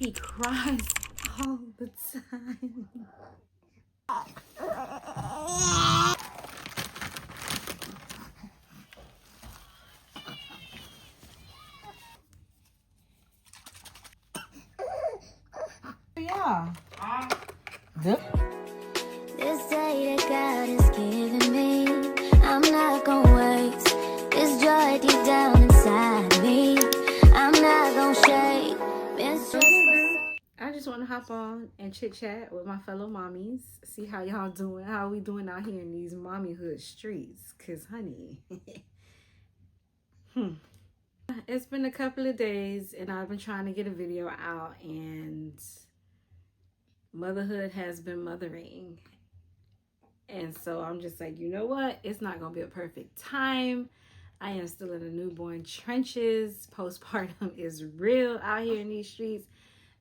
He cries all the time. Yeah. This day that God has given me, I'm not gonna waste this joy deep down inside me. I'm not gonna shake. Been stressed for I just want to hop on and chit chat with my fellow mommies, see how y'all doing, how we doing out here in these mommyhood streets. Cause honey, it's been a couple of days and I've been trying to get a video out, and motherhood has been mothering. And so I'm just like, you know what? It's not going to be a perfect time. I am still in the newborn trenches. Postpartum is real out here in these streets.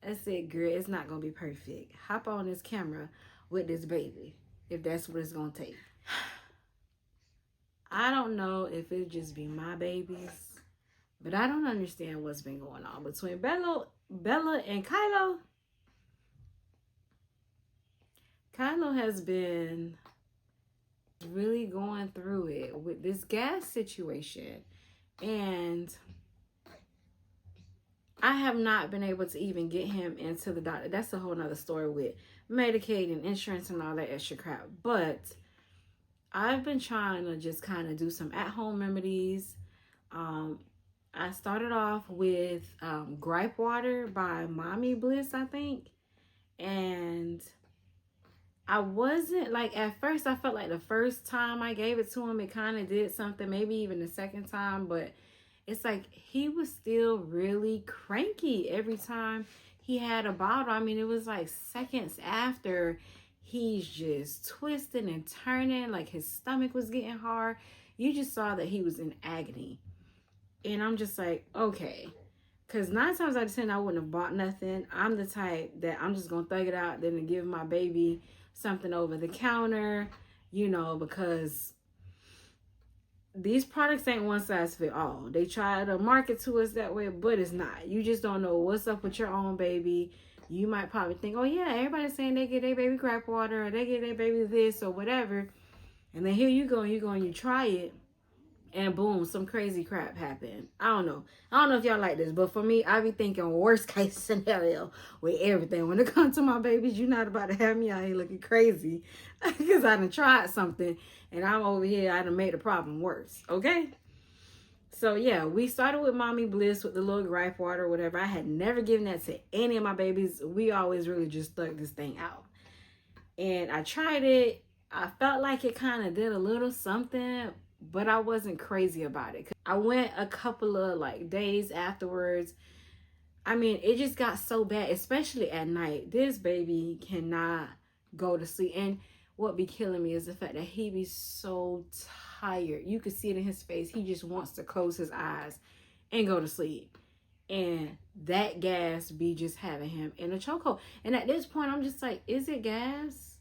I said, girl, it's not going to be perfect. Hop on this camera with this baby, if that's what it's going to take. I don't know if it just be my babies, but I don't understand what's been going on between Bella and Kylo. Kylo has been really going through it with this gas situation, and I have not been able to even get him into the doctor. That's a whole nother story with Medicaid and insurance and all that extra crap. But I've been trying to just kind of do some at-home remedies. I started off with gripe water by Mommy Bliss, I think, and I wasn't like, at first I felt like the first time I gave it to him it kind of did something, maybe even the second time, but it's like he was still really cranky every time he had a bottle. I mean, it was like seconds after, he's just twisting and turning, like his stomach was getting hard. You just saw that he was in agony. And I'm just like, okay. Because 9 times out of 10, I wouldn't have bought nothing. I'm the type that I'm just going to thug it out, then to give my baby something over the counter, you know, because these products ain't one size fit all. They try to market to us that way, but it's not. You just don't know what's up with your own baby. You might probably think, oh yeah, everybody's saying they get their baby gripe water, or they get their baby this or whatever. And then here you go and you try it, and boom, some crazy crap happened. I don't know if y'all like this, but for me, I be thinking worst case scenario with everything. When it comes to my babies, you're not about to have me out here looking crazy because I done tried something and I'm over here, I done made the problem worse, okay? So yeah, we started with Mommy Bliss with the little gripe water or whatever. I had never given that to any of my babies. We always really just thug this thing out. And I tried it. I felt like it kind of did a little something, but I wasn't crazy about it. I went a couple of like days afterwards. I mean, it just got so bad, especially at night. This baby cannot go to sleep. And what be killing me is the fact that he be so tired. You could see it in his face. He just wants to close his eyes and go to sleep. And that gas be just having him in a chokehold. And at this point, I'm just like, is it gas?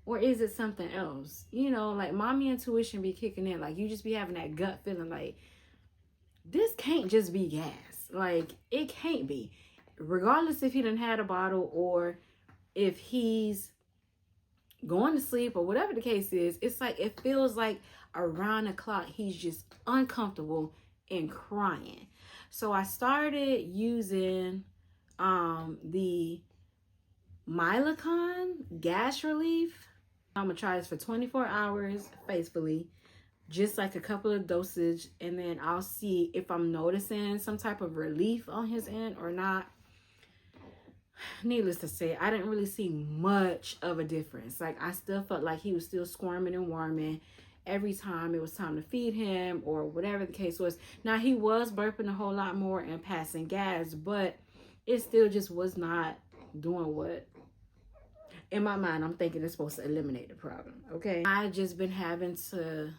Or is it something else? You know, like mommy intuition be kicking in. Like you just be having that gut feeling like, this can't just be gas. Like it can't be. Regardless if he done had a bottle or if he's going to sleep or whatever the case is, it's like it feels like around the clock he's just uncomfortable and crying. So I started using the Mylicon gas relief. I'm gonna try this for 24 hours faithfully, just like a couple of dosage, and then I'll see if I'm noticing some type of relief on his end or not. Needless to say, I didn't really see much of a difference. Like I still felt like he was still squirming and warming every time it was time to feed him or whatever the case was. Now he was burping a whole lot more and passing gas, but it still just was not doing what, in my mind, I'm thinking it's supposed to eliminate the problem, okay? I just been having to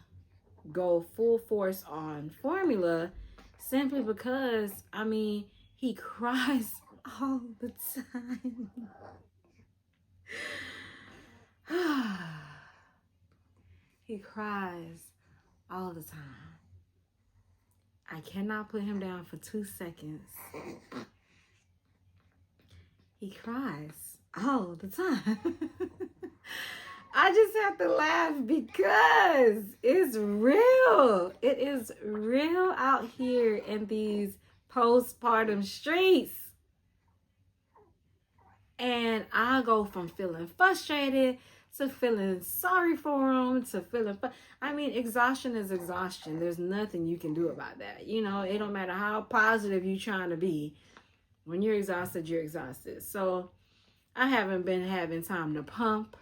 go full force on formula simply because, I mean, he cries all the time. He cries all the time. I cannot put him down for 2 seconds. he cries all the time. I just have to laugh because it's real. It is real out here in these postpartum streets. And I go from feeling frustrated to feeling sorry for him to feeling exhaustion is exhaustion. There's nothing you can do about that. You know, it don't matter how positive you're trying to be. When you're exhausted, you're exhausted. So I haven't been having time to pump.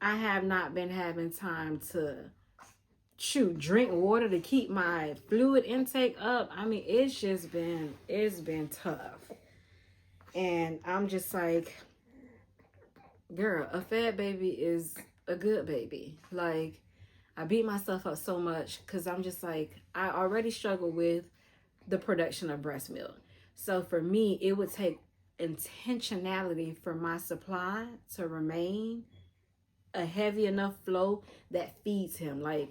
I have not been having time to drink water to keep my fluid intake up. I mean, it's been tough. And I'm just like, girl, a fed baby is a good baby. Like, I beat myself up so much because I'm just like, I already struggle with the production of breast milk. So for me, it would take intentionality for my supply to remain a heavy enough flow that feeds him. Like,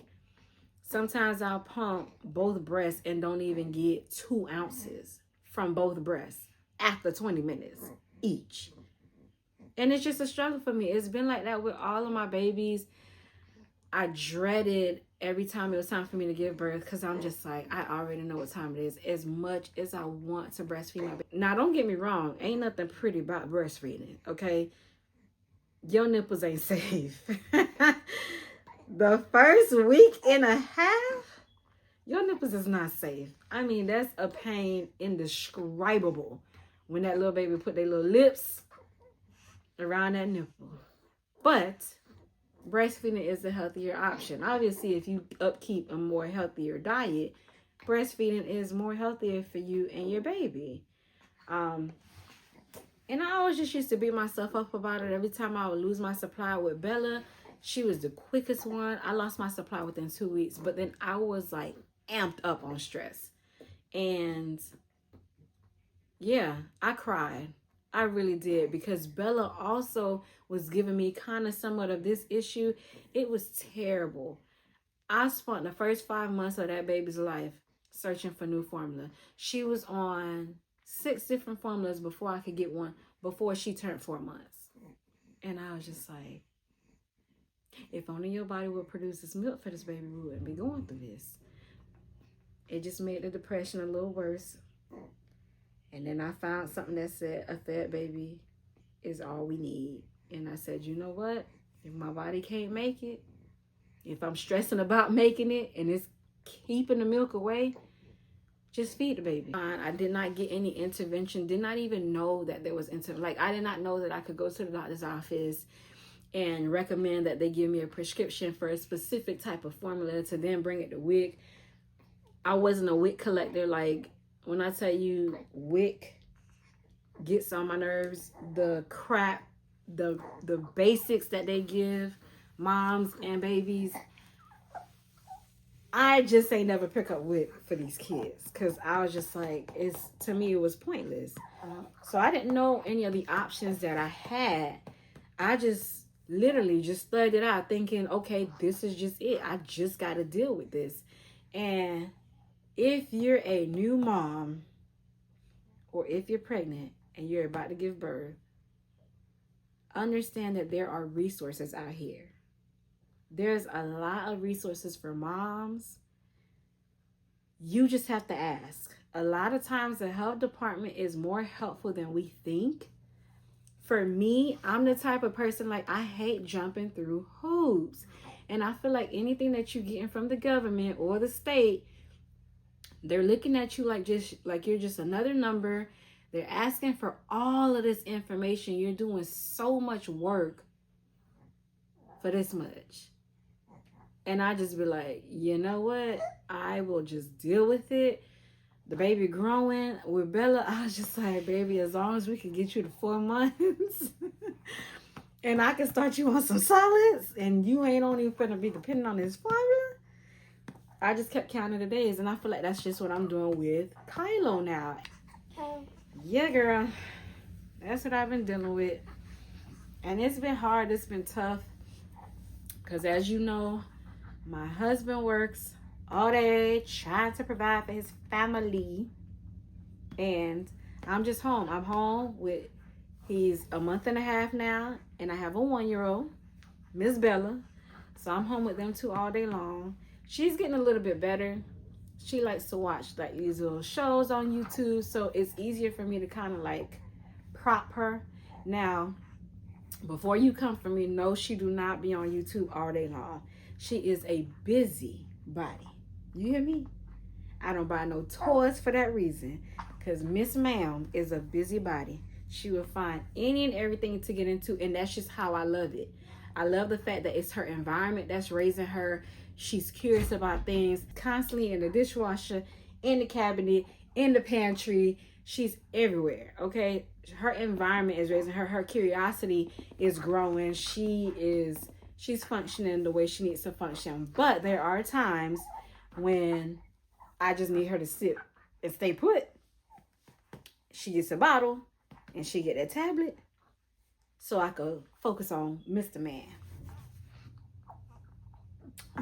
sometimes I'll pump both breasts and don't even get 2 ounces from both breasts after 20 minutes each. And it's just a struggle for me. It's been like that with all of my babies. I dreaded every time it was time for me to give birth because I'm just like, I already know what time it is. As much as I want to breastfeed my baby. Now, don't get me wrong. Ain't nothing pretty about breastfeeding, okay? Your nipples ain't safe. The first week and a half, your nipples is not safe. I mean, that's a pain indescribable when that little baby put their little lips around that nipple. But breastfeeding is a healthier option. Obviously, if you upkeep a more healthier diet, breastfeeding is more healthier for you and your baby. And I always just used to beat myself up about it. Every time I would lose my supply with Bella, she was the quickest one. I lost my supply within 2 weeks, but then I was like amped up on stress. And yeah, I cried. I really did, because Bella also was giving me kind of somewhat of this issue. It was terrible. I spent the first 5 months of that baby's life searching for new formula. She was on 6 different formulas before I could get one, before she turned 4 months. And I was just like, if only your body would produce this milk for this baby, we wouldn't be going through this. It just made the depression a little worse. And then I found something that said a fed baby is all we need. And I said, you know what? If my body can't make it, if I'm stressing about making it and it's keeping the milk away, just feed the baby. I did not get any intervention. Did not even know that there was I did not know that I could go to the doctor's office and recommend that they give me a prescription for a specific type of formula to then bring it to WIC. I wasn't a WIC collector. Like, when I tell you WIC gets on my nerves, the crap, the basics that they give moms and babies, I just ain't never pick up WIC for these kids, because I was just like, to me it was pointless. So I didn't know any of the options that I had. I just literally just thugged it out thinking, okay, this is just it. I just got to deal with this. And if you're a new mom, or if you're pregnant and you're about to give birth, understand that there are resources out here. There's a lot of resources for moms. You just have to ask. A lot of times the health department is more helpful than we think. For me, I'm the type of person, like, I hate jumping through hoops. And I feel like anything that you're getting from the government or the state, they're looking at you like you're just another number. They're asking for all of this information. You're doing so much work for this much. And I just be like, you know what? I will just deal with it. The baby growing with Bella, I was just like, baby, as long as we can get you to 4 months and I can start you on some solids and you ain't only gonna be dependent on this formula. I just kept counting the days, and I feel like that's just what I'm doing with Kylo now. Yeah, girl. That's what I've been dealing with. And it's been hard. It's been tough. Because as you know, my husband works all day trying to provide for his family. And I'm just home. I'm home with He's a month and a half now, and I have a 1-year-old, Miss Bella. So I'm home with them two all day long. She's getting a little bit better. She likes to watch like these little shows on YouTube, so it's easier for me to kind of like prop her. Now, before you come for me, no, she do not be on YouTube all day long. She is a busy body. You hear me? I don't buy no toys for that reason, because Miss Ma'am is a busybody. She will find any and everything to get into, and that's just how I love it. I love the fact that it's her environment that's raising her. She's curious about things, constantly in the dishwasher, in the cabinet, in the pantry. She's everywhere, okay? Her environment is raising her. Her curiosity is growing. She's functioning the way she needs to function. But there are times when I just need her to sit and stay put. She gets a bottle and she get a tablet so I could focus on Mr. Man.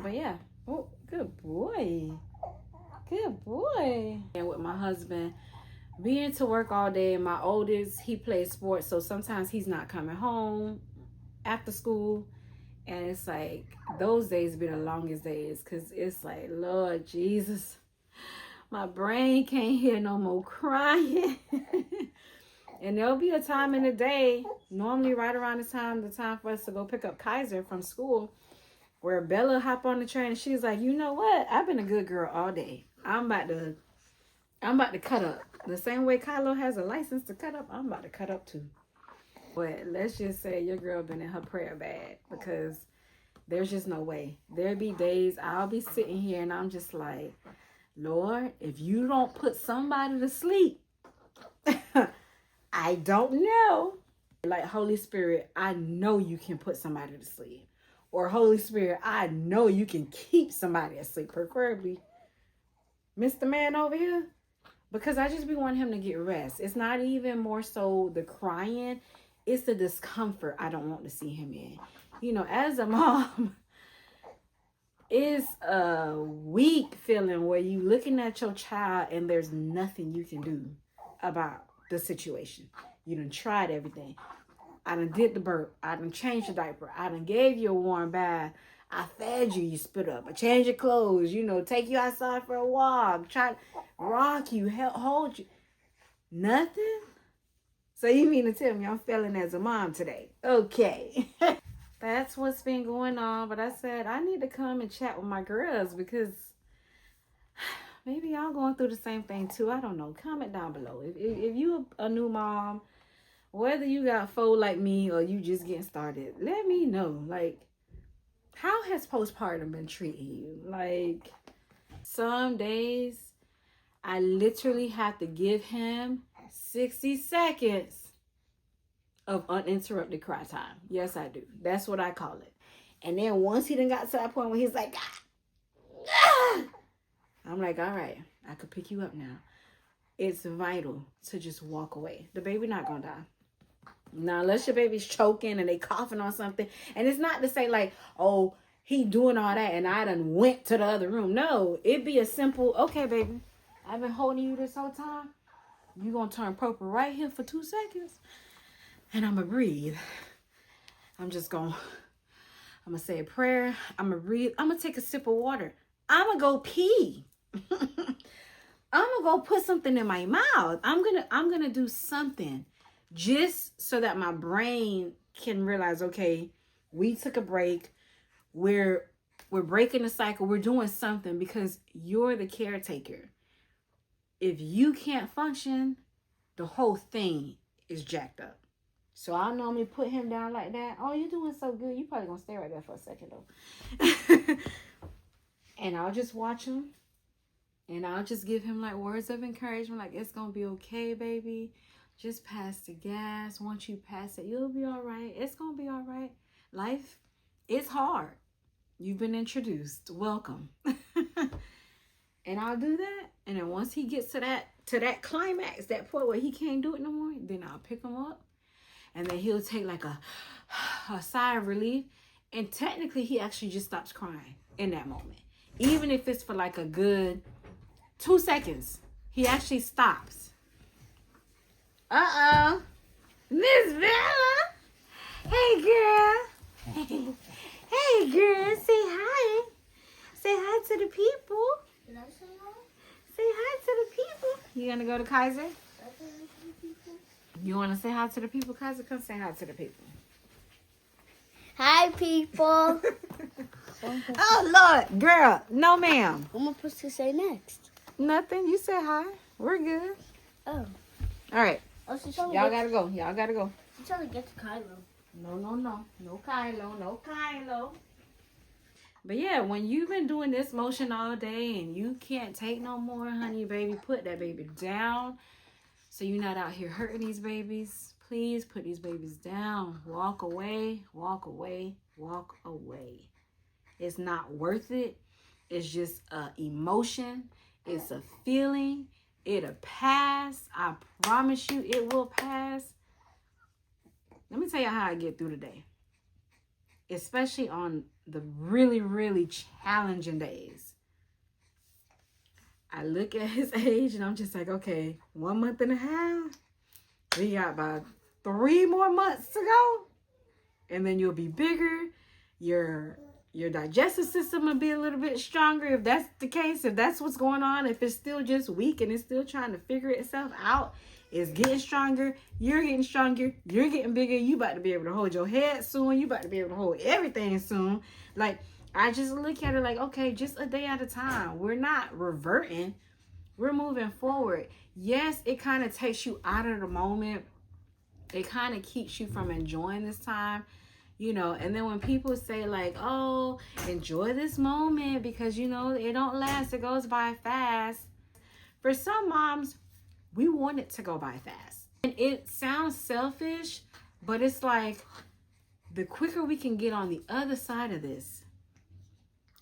But yeah, oh, good boy. Good boy. And with my husband being to work all day, and my oldest, he plays sports, so sometimes he's not coming home after school. And it's like, those days be the longest days, because it's like, Lord Jesus, my brain can't hear no more crying. And there'll be a time in the day, normally right around the time for us to go pick up Kaiser from school, where Bella hop on the train and she's like, you know what? I've been a good girl all day. I'm about to cut up. The same way Kylo has a license to cut up, I'm about to cut up too. But let's just say your girl been in her prayer bag, because there's just no way. There'll be days I'll be sitting here and I'm just like, Lord, if you don't put somebody to sleep, I don't know. Like, Holy Spirit, I know you can put somebody to sleep. Or Holy Spirit, I know you can keep somebody asleep, preferably Mr. Man over here. Because I just be wanting him to get rest. It's not even more so the crying. It's the discomfort I don't want to see him in. You know, as a mom, it's a weak feeling where you looking at your child and there's nothing you can do about the situation. You done tried everything. I done did the burp. I done changed the diaper. I done gave you a warm bath. I fed you, you spit up. I changed your clothes, you know, take you outside for a walk, try to rock you, hold you. Nothing? So you mean to tell me I'm failing as a mom today? Okay. That's what's been going on. But I said I need to come and chat with my girls, because maybe y'all going through the same thing too. I don't know. Comment down below. If you a new mom, whether you got 4 like me or you just getting started, let me know. Like, how has postpartum been treating you? Like, some days I literally have to give him 60 seconds of uninterrupted cry time. Yes, I do. That's what I call it. And then once he done got to that point where he's like, I'm like, all right, I could pick you up now. It's vital to just walk away. The baby not gonna die. Now, unless your baby's choking and they coughing on something. And it's not to say like, oh, he doing all that and I done went to the other room. No, it'd be a simple, okay, baby, I've been holding you this whole time. You gonna turn purple right here for 2 seconds. And I'm gonna breathe. I'm gonna say a prayer. I'm gonna breathe. I'm gonna take a sip of water. I'm gonna go pee. I'm gonna go put something in my mouth. I'm gonna do something just so that my brain can realize, okay, we took a break. We're breaking the cycle. We're doing something, because you're the caretaker. If you can't function, the whole thing is jacked up. So I normally put him down like that. Oh, you're doing so good. You probably gonna stay right there for a second though. And I'll just watch him. And I'll just give him like words of encouragement. Like, it's gonna be okay, baby. Just pass the gas. Once you pass it, you'll be all right. It's gonna be all right. Life is hard. You've been introduced. Welcome. And I'll do that. And then once he gets to that climax, that point where he can't do it no more, then I'll pick him up. And then he'll take like a sigh of relief. And technically, he actually just stops crying in that moment. Even if it's for like a good 2 seconds, he actually stops. Uh-oh. Miss Bella. Hey, girl. Hey, girl. Say hi. Say hi to the people. Did I say hi? Say hi to the people. You gonna go to Kaiser? Did I say hi to the people? You wanna say hi to the people, Kaiser? Come say hi to the people. Hi, people. Oh, Lord. Girl, no, ma'am. What am I supposed to say next? Nothing. You say hi. We're good. Oh. All right. Oh, she's trying to Y'all get, gotta go. Y'all gotta go. she's trying to get to Kylo. No. No Kylo. No Kylo. But yeah, when you've been doing this motion all day and you can't take no more, honey, baby, put that baby down so you're not out here hurting these babies. Please put these babies down. Walk away, walk away, walk away. It's not worth it. It's just an emotion. It's a feeling. It'll pass. I promise you it will pass. Let me tell you how I get through the day. Especially on the really, really challenging days. I look at his age and I'm just like, okay, 1.5 months. We got about 3 more months to go. And then you'll be bigger. Your digestive system will be a little bit stronger if that's the case. If that's what's going on. If it's still just weak and it's still trying to figure itself out. It's getting stronger. You're getting stronger. You're getting bigger. You about to be able to hold your head soon. You about to be able to hold everything soon. Like, I just look at it like, okay, just a day at a time. We're not reverting. We're moving forward. Yes, it kind of takes you out of the moment. It kind of keeps you from enjoying this time. You know, and then when people say like, oh, enjoy this moment because, you know, it don't last. It goes by fast. For some moms, we want it to go by fast. And it sounds selfish, but it's like the quicker we can get on the other side of this,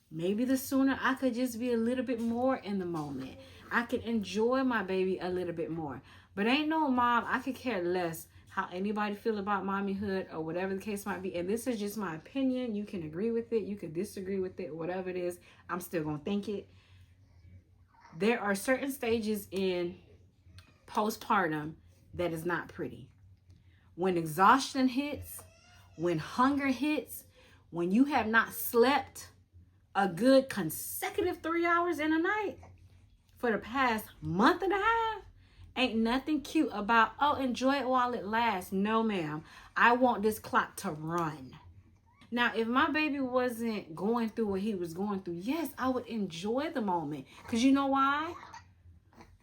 maybe the sooner I could just be a little bit more in the moment. I could enjoy my baby a little bit more. But ain't no mom, I could care less how anybody feel about mommyhood or whatever the case might be. And this is just my opinion. You can agree with it. You can disagree with it. Whatever it is, I'm still going to think it. There are certain stages in postpartum that is not pretty. When exhaustion hits, when hunger hits, when you have not slept a good consecutive 3 hours in a night for the past 1.5 months, ain't nothing cute about, oh, enjoy it while it lasts. No, ma'am. I want this clock to run. Now, if my baby wasn't going through what he was going through, yes, I would enjoy the moment. Because you know why?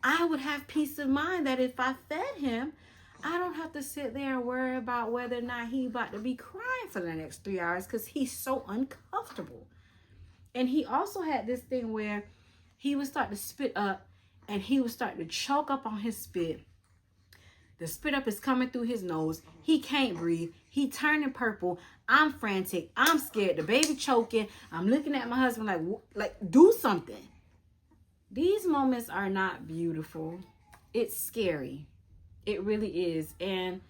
I would have peace of mind that if I fed him, I don't have to sit there and worry about whether or not he about to be crying for the next 3 hours because he's so uncomfortable. And he also had this thing where he would start to spit up and he would start to choke up on his spit. The spit up is coming through his nose. He can't breathe. He turning purple. I'm frantic. I'm scared. The baby choking. I'm looking at my husband like do something. These moments are not beautiful. It's scary. It really is. And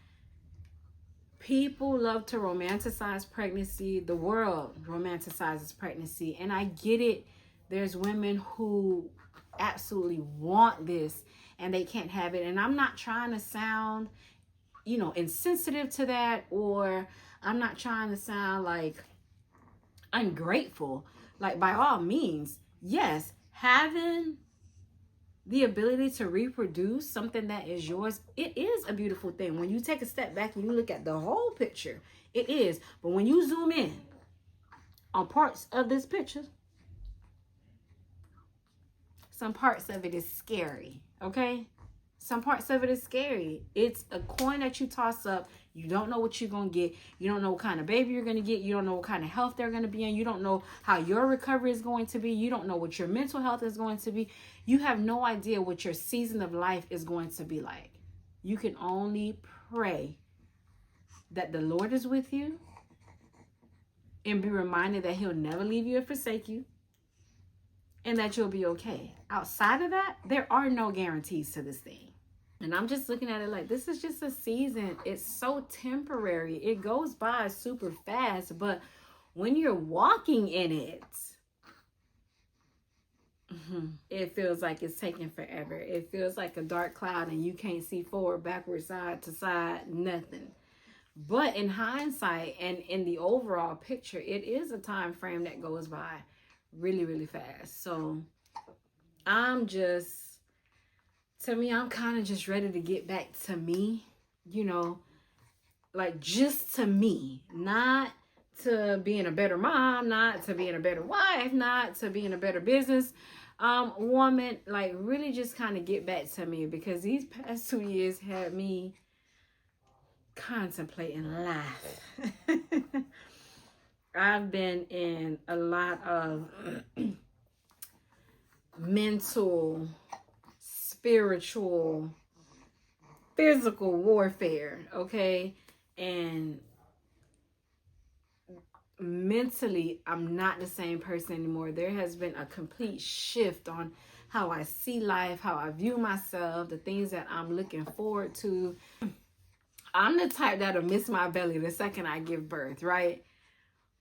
people love to romanticize pregnancy. The world romanticizes pregnancy. And I get it. There's women who absolutely want this and they can't have it. And I'm not trying to sound, you know, insensitive to that, or I'm not trying to sound like ungrateful. Like, by all means, yes, having the ability to reproduce something that is yours, it is a beautiful thing. When you take a step back and you look at the whole picture, it is. But when you zoom in on parts of this picture, some parts of it is scary, okay? Some parts of it is scary. It's a coin that you toss up. You don't know what you're going to get. You don't know what kind of baby you're going to get. You don't know what kind of health they're going to be in. You don't know how your recovery is going to be. You don't know what your mental health is going to be. You have no idea what your season of life is going to be like. You can only pray that the Lord is with you and be reminded that he'll never leave you or forsake you and that you'll be okay. Outside of that, there are no guarantees to this thing. And I'm just looking at it like, this is just a season. It's so temporary. It goes by super fast. But when you're walking in it, it feels like it's taking forever. It feels like a dark cloud and you can't see forward, backward, side to side, nothing. But in hindsight and in the overall picture, it is a time frame that goes by really, really fast. So I'm kind of just ready to get back to me, you know, like just to me, not to being a better mom, not to being a better wife, not to being a better business woman, like really just kind of get back to me, because these past 2 years had me contemplating life. I've been in a lot of mental, spiritual, physical warfare, okay? And mentally, I'm not the same person anymore. There has been a complete shift on how I see life, how I view myself, the things that I'm looking forward to. I'm the type that'll miss my belly the second I give birth, right?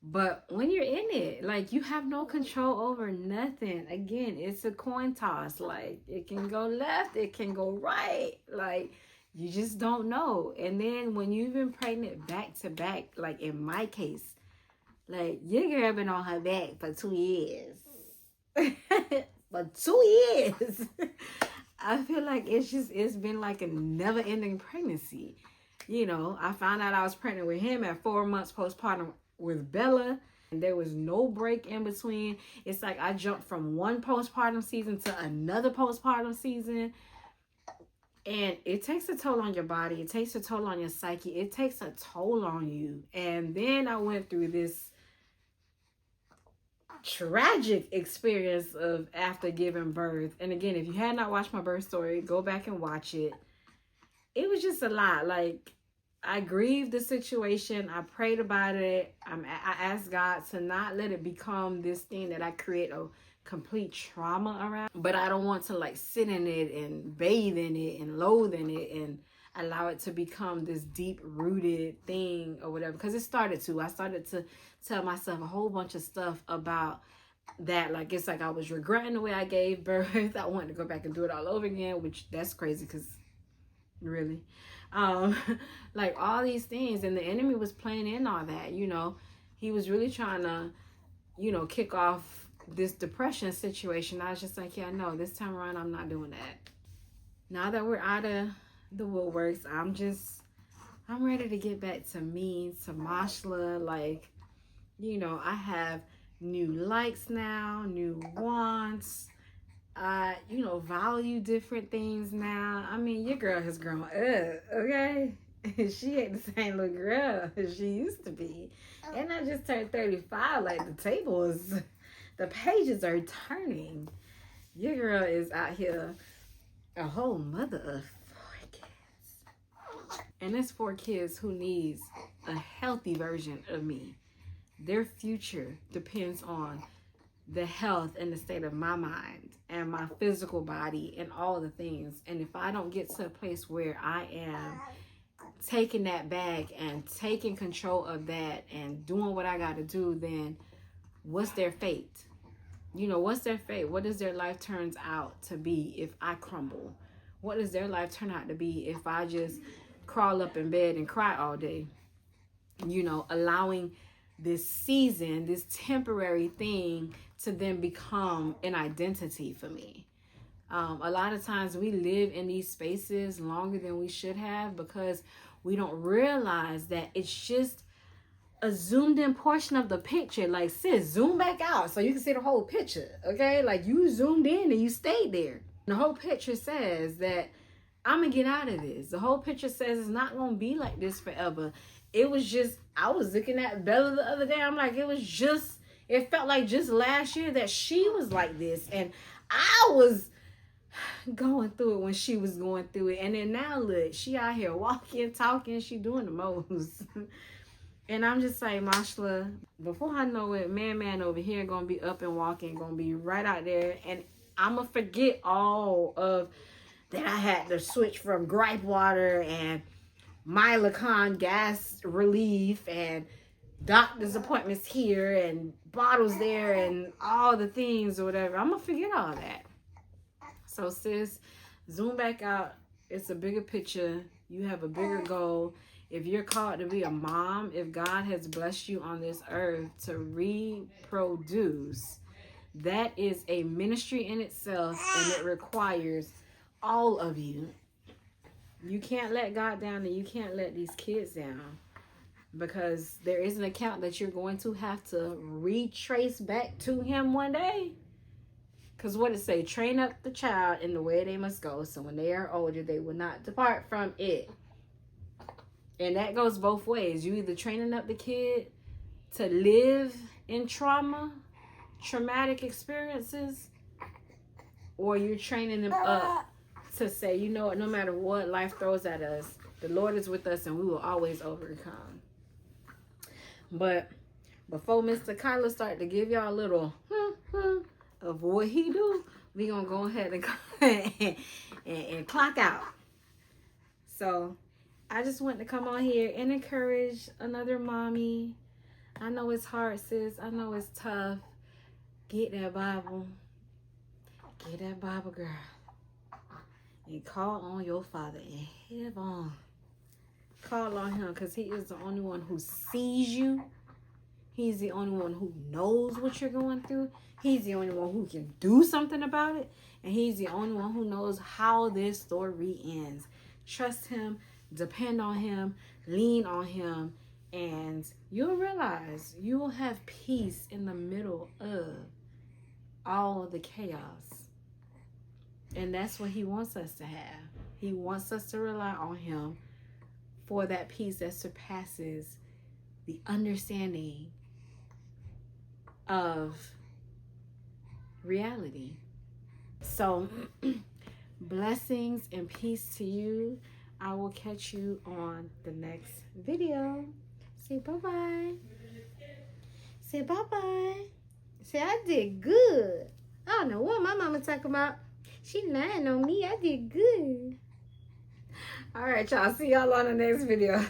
But when you're in it, like, you have no control over nothing. Again, it's a coin toss. Like, it can go left, it can go right. Like, you just don't know. And then when you've been pregnant back to back, like in my case, like, your girl been on her back for 2 years. For 2 years. I feel like it's been like a never-ending pregnancy. You know, I found out I was pregnant with him at 4 months postpartum with Bella, and there was no break in between. It's like I jumped from one postpartum season to another postpartum season. And it takes a toll on your body. It takes a toll on your psyche. It takes a toll on you. And then I went through this tragic experience of after giving birth. And again, if you had not watched my birth story, go back and watch it. It was just a lot. Like, I grieved the situation. I prayed about it. I asked God to not let it become this thing that I create a complete trauma around. But I don't want to like sit in it and bathe in it and loathe in it and allow it to become this deep rooted thing or whatever. Because I started to tell myself a whole bunch of stuff about that. Like, it's like I was regretting the way I gave birth. I wanted to go back and do it all over again, which that's crazy, because really, like all these things. And the enemy was playing in all that, you know. He was really trying to, you know, kick off this depression situation. I was just like, yeah, no, this time around I'm not doing that. Now that we're out of the woodworks, I'm ready to get back to me, to Mashla. Like, you know, I have new likes now, new wants. I, you know, value different things now. I mean, your girl has grown up, okay? She ain't the same little girl as she used to be. And I just turned 35. Like, the pages are turning. Your girl is out here a whole mother of 4 kids. And it's 4 kids who needs a healthy version of me. Their future depends on the health and the state of my mind and my physical body and all the things. And if I don't get to a place where I am taking that back and taking control of that and doing what I got to do, then what's their fate? You know, what's their fate? What does their life turns out to be if I crumble? What does their life turn out to be if I just crawl up in bed and cry all day? You know, allowing this season, this temporary thing, to then become an identity for me. A lot of times we live in these spaces longer than we should have because we don't realize that it's just a zoomed in portion of the picture. Like, sis, zoom back out so you can see the whole picture, okay? Like, you zoomed in and you stayed there. The whole picture says that I'm gonna get out of this. The whole picture says it's not gonna be like this forever. It was just, I was looking at Bella the other day. I'm like, it felt like just last year that she was like this. And I was going through it when she was going through it. And then now look, she out here walking, talking, she doing the most. And I'm just like, Mashla, before I know it, man over here gonna be up and walking, gonna be right out there. And I'm gonna forget all of that. I had to switch from gripe water and Milacon gas relief and doctor's appointments here and bottles there and all the things or whatever. I'm gonna forget all that. So sis, zoom back out. It's a bigger picture. You have a bigger goal. If you're called to be a mom, if God has blessed you on this earth to reproduce, that is a ministry in itself, and it requires all of you. You can't let God down, and you can't let these kids down, because there is an account that you're going to have to retrace back to him one day. Because what it say? Train up the child in the way they must go, so when they are older, they will not depart from it. And that goes both ways. You either training up the kid to live in traumatic experiences, or you're training them up to say, you know what, no matter what life throws at us, the Lord is with us and we will always overcome. But before Mr. Kyler start to give y'all a little of what he do, we gonna go ahead and clock out. So I just want to come on here and encourage another mommy. I know it's hard, sis. I know it's tough. Get that Bible. Get that Bible, girl. And call on your Father in heaven. Call on him, because he is the only one who sees you. He's the only one who knows what you're going through. He's the only one who can do something about it. And he's the only one who knows how this story ends. Trust him. Depend on him. Lean on him. And you'll realize you will have peace in the middle of all of the chaos. And that's what he wants us to have. He wants us to rely on him for that peace that surpasses the understanding of reality. So, blessings and peace to you. I will catch you on the next video. Say bye-bye. Say bye-bye. Say, I did good. I don't know what my mama talking about. She lying on me. I did good. All right, y'all. See y'all on the next video.